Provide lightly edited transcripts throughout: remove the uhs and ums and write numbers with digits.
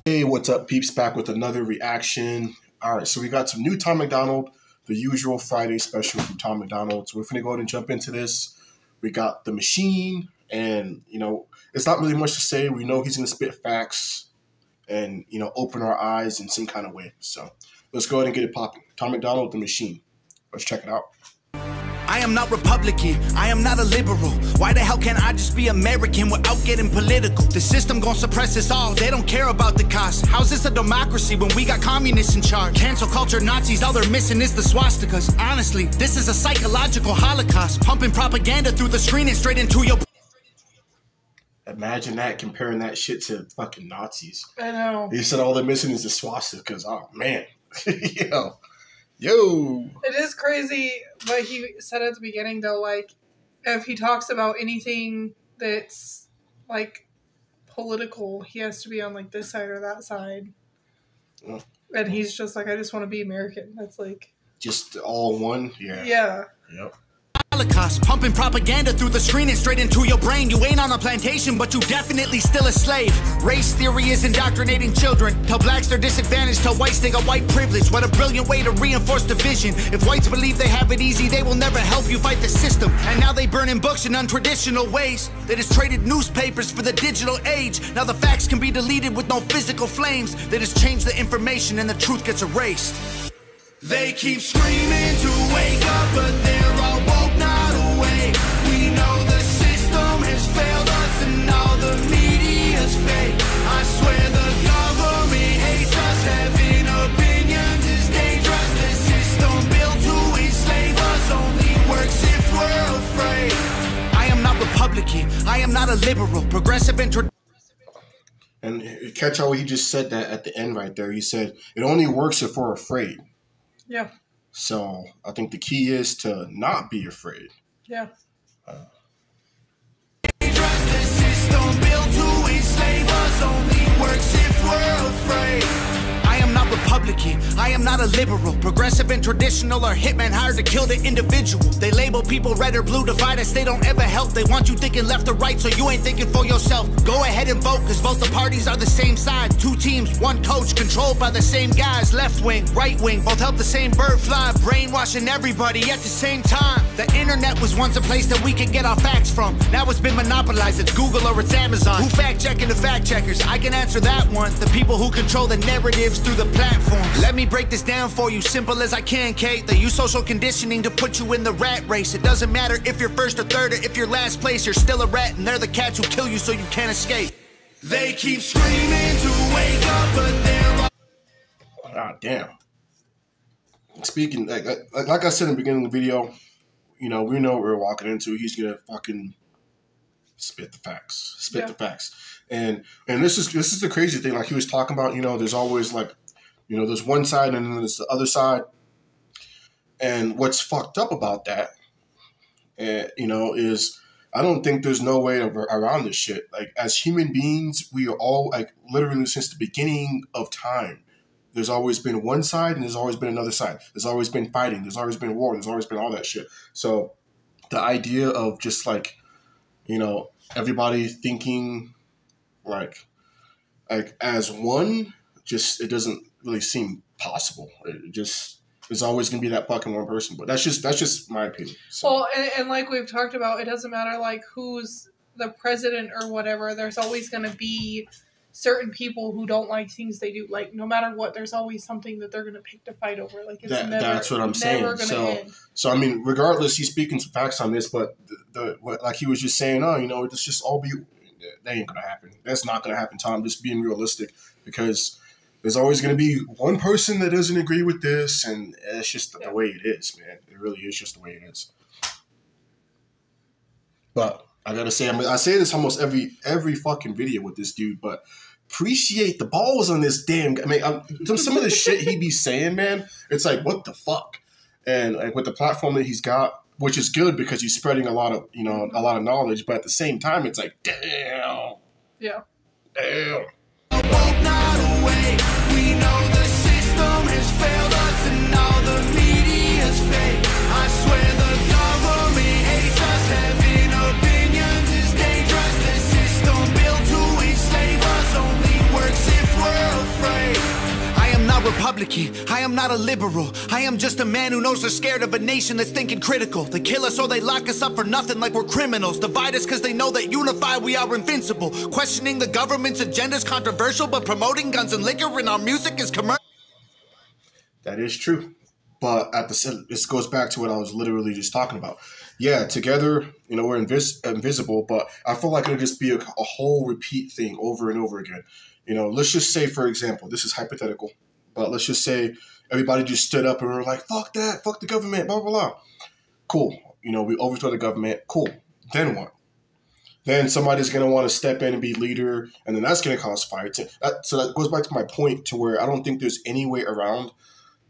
Hey, what's up, peeps? Back with another reaction. All right, so we got some new Tom MacDonald, the usual Friday special from Tom MacDonald. So we're going to go ahead and jump into this. We got The Machine, and, it's not really much to say. We know he's going to spit facts and, open our eyes in some kind of way. So let's go ahead and get it popping. Tom MacDonald, The Machine. Let's check it out. I am not Republican, I am not a liberal. Why the hell can't I just be American without getting political? The system gon' suppress us all, they don't care about the cost. How's this a democracy when we got communists in charge? Cancel culture Nazis, all they're missing is the swastikas. Honestly, this is a psychological holocaust. Pumping propaganda through the screen and straight into your... Imagine that, comparing that shit to fucking Nazis. I know. He said all they're missing is the swastikas. Oh, man. Yo. It is crazy what he said at the beginning, though. Like, if he talks about anything that's, like, political, he has to be on, like, this side or that side. Yeah. And he's just like, I just want to be American. That's, like... Just all one? Yeah. Yeah. Yep. Holocaust, pumping propaganda through the screen and straight into your brain. You ain't on a plantation, but you definitely still a slave. Race theory is indoctrinating children. Tell blacks they're disadvantaged, tell whites they got white privilege. What a brilliant way to reinforce division. If whites believe they have it easy, they will never help you fight the system. And now they burning books in untraditional ways. They just traded newspapers for the digital age. Now the facts can be deleted with no physical flames. They just change the information and the truth gets erased. They keep screaming to wake up, but they're all woke, not awake. We know the system has failed us and all the media's fake. I swear the government hates us. Having opinions is dangerous. The system built to enslave us only works if we're afraid. I am not Republican. I am not a liberal. Progressive And catch how he just said that at the end right there. He said, it only works if we're afraid. Yeah. So I think the key is to not be afraid. Yeah. The system built to enslave us only works if we're afraid. I am not Republican, I am not a liberal. Progressive and traditional are hitmen hired to kill the individual. They label people red or blue, divide us, they don't ever help. They want you thinking left or right, so you ain't thinking for yourself. Go ahead and vote, cause both the parties are the same side. Two teams, one coach, controlled by the same guys. Left wing, right wing, both help the same bird fly. Brainwashing everybody at the same time. The internet was once a place that we could get our facts from. Now it's been monopolized, it's Google or it's Amazon. Who fact checking the fact checkers? I can answer that one. The people who control the narratives through the platforms. Let me break this down for you, simple as I can, Kate. They use social conditioning to put you in the rat race. It doesn't matter if you're first or third or if you're last place. You're still a rat and they're the cats who kill you so you can't escape. They keep screaming to wake up, but they're... God damn. Speaking, like I said in the beginning of the video, we know what we're walking into. He's going to fucking spit the facts. Spit the facts. And this is the crazy thing. Like he was talking about, there's always like, there's one side and then there's the other side. And what's fucked up about that, is I don't think there's no way around this shit. Like as human beings, we are all like literally since the beginning of time. There's always been one side and there's always been another side. There's always been fighting. There's always been war. There's always been all that shit. So the idea of just like, everybody thinking like as one, it doesn't really seem possible. There's always going to be that fucking one person. But that's just my opinion. So. Well, and like we've talked about, it doesn't matter like who's the president or whatever. There's always going to be certain people who don't like things they do. Like no matter what, there's always something that they're going to pick to fight over. Like it's that's what I'm saying. So I mean, regardless, he's speaking some facts on this, but like he was just saying, it's just all be. That ain't gonna happen. That's not gonna happen, Tom. Just being realistic, because there's always gonna be one person that doesn't agree with this, and it's just the way it is, man. It really is just the way it is. But I gotta say, I say this almost every fucking video with this dude, but appreciate the balls on this damn. Some of the shit he be saying, man. It's like what the fuck, and like with the platform that he's got. Which is good because he's spreading a lot of knowledge, but at the same time, it's like, damn. Yeah. Damn. We know the system has failed us and all the media's fake. I swear the government hates us. Having opinions is dangerous. The system built to enslave us only works if we're Republican, I am not a liberal. I am just a man who knows they're scared of a nation that's thinking critical. They kill us or they lock us up for nothing like we're criminals. Divide us because they know that unified we are invincible. Questioning the government's agenda is controversial, but promoting guns and liquor in our music is commercial. That is true. But at the this goes back to what I was literally just talking about. Yeah, together, we're invisible, but I feel like it'll just be a whole repeat thing over and over again. Let's just say, for example, this is hypothetical, but let's just say everybody just stood up and were like, fuck that, fuck the government, blah, blah, blah. Cool. We overthrow the government. Cool. Then what? Then somebody's going to want to step in and be leader, and then that's going to cause fights. So that goes back to my point to where I don't think there's any way around,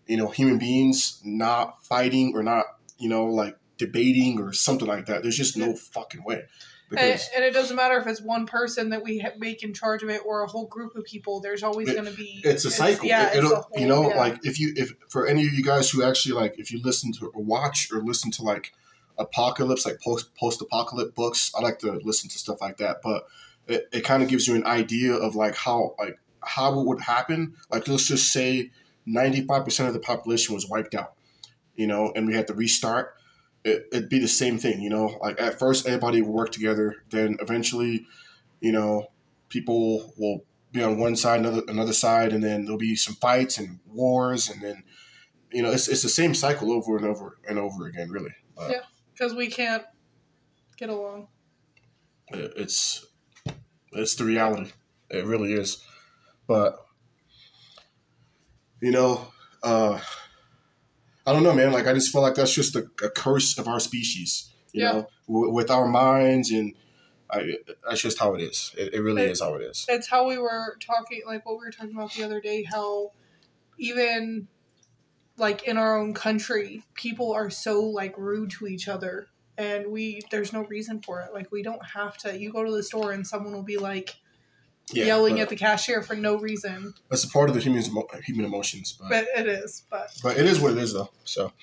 human beings not fighting or not, like debating or something like that. There's just no fucking way. And it doesn't matter if it's one person that we make in charge of it or a whole group of people. There's always going to be. It's a cycle. Like if for any of you guys who actually like, if you listen to or watch or listen to like apocalypse, like post-apocalypse books, I like to listen to stuff like that. But it kind of gives you an idea of like how it would happen. Like let's just say 95% of the population was wiped out, and we had to restart. It'd be the same thing, like at first everybody will work together. Then eventually, people will be on one side, another side, and then there'll be some fights and wars. And then, it's the same cycle over and over and over again, really. Yeah. Because we can't get along. It's the reality. It really is. But, I don't know, man. Like, I just feel like that's just a curse of our species, you know, with our minds. And that's just how it is. It really is how it is. It's how we were talking, like what we were talking about the other day, how even like in our own country, people are so like rude to each other, and there's no reason for it. Like, we don't have to. You go to the store and someone will be like yelling at the cashier for no reason. That's a part of the human emotions. But it is. But it is what it is, though. So.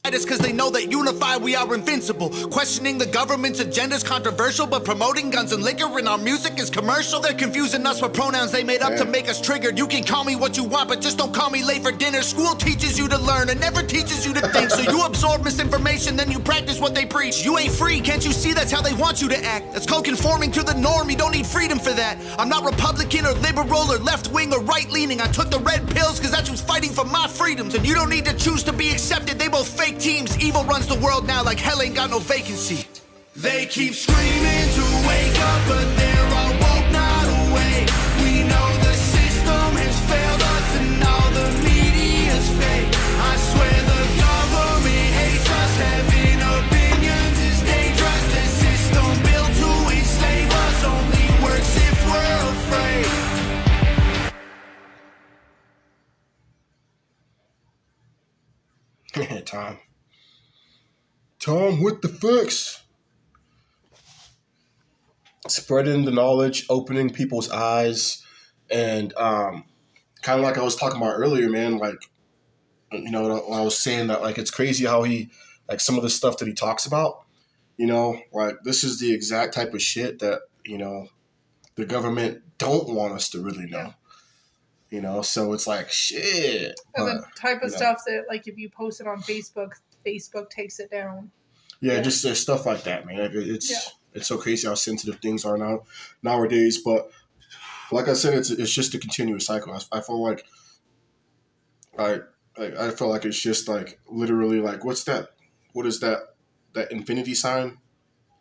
It's because they know that unified we are invincible. Questioning the government's agenda is controversial, but promoting guns and liquor in our music is commercial. They're confusing us with pronouns they made up to make us triggered. You can call me what you want, but just don't call me late for dinner. School teaches you to learn and never teaches you to think. So you absorb misinformation, then you practice what they preach. You ain't free, can't you see that's how they want you to act? That's called conforming to the norm. You don't need freedom for that. I'm not Republican or liberal or left-wing or right-leaning. I took the red pills because that's who's fighting for my freedoms. And you don't need to choose to be accepted. They both fake teams. Evil runs the world now like hell ain't got no vacancy. They keep screaming to wake up, but they're all woke, not awake. We know the system has failed us and all the media's fake. I swear the government hates us. Having opinions is dangerous. The system built to enslave us only works if we're afraid. Tom with the facts. Spreading the knowledge, opening people's eyes, and kind of like I was talking about earlier, man, like, when I was saying that, like, it's crazy how he, like, some of the stuff that he talks about, like, this is the exact type of shit that, the government don't want us to really know. So it's like, shit. And the type of stuff that, like, if you post it on Facebook takes it down. Yeah, just stuff like that, man. It's so crazy how sensitive things are nowadays. But like I said, it's just a continuous cycle. I feel like I feel like it's just like literally like what's that? What is that infinity sign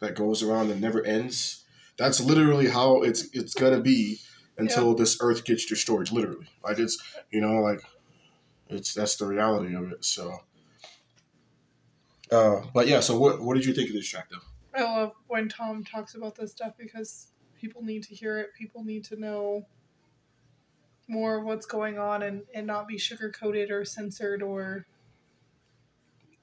that goes around and never ends? That's literally how it's gonna be until this earth gets destroyed. Literally, like it's that's the reality of it. So. But yeah, so what did you think of this track, though? I love when Tom talks about this stuff because people need to hear it. People need to know more of what's going on and not be sugar-coated or censored or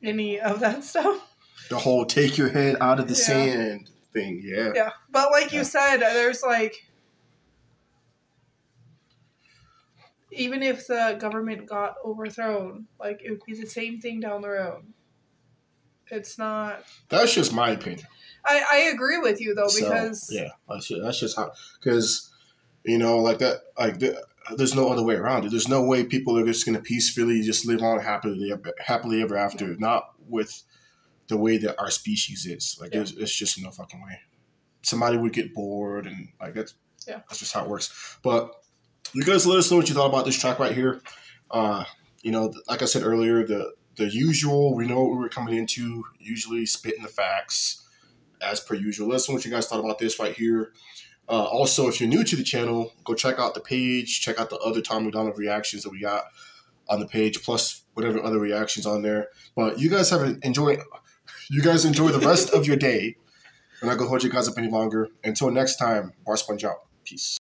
any of that stuff. The whole take your head out of the sand thing, yeah. Yeah, but like you said, there's like... Even if the government got overthrown, like, it would be the same thing down the road. It's not. That's just my opinion. I agree with you though, because that's just how, because like that, like there's no other way around it. There's no way people are just going to peacefully just live on happily ever after. Not with the way that our species is. Like, it's just no fucking way. Somebody would get bored, and like that's just how it works. But you guys let us know what you thought about this track right here. Like I said earlier, the usual, we know what we're coming into, usually spitting the facts as per usual. Let us know what you guys thought about this right here. Also, if you're new to the channel, go check out the page, check out the other Tom MacDonald reactions that we got on the page, plus whatever other reactions on there. But you guys enjoy the rest of your day. I'm not going to hold you guys up any longer. Until next time, Bar Sponge out. Peace.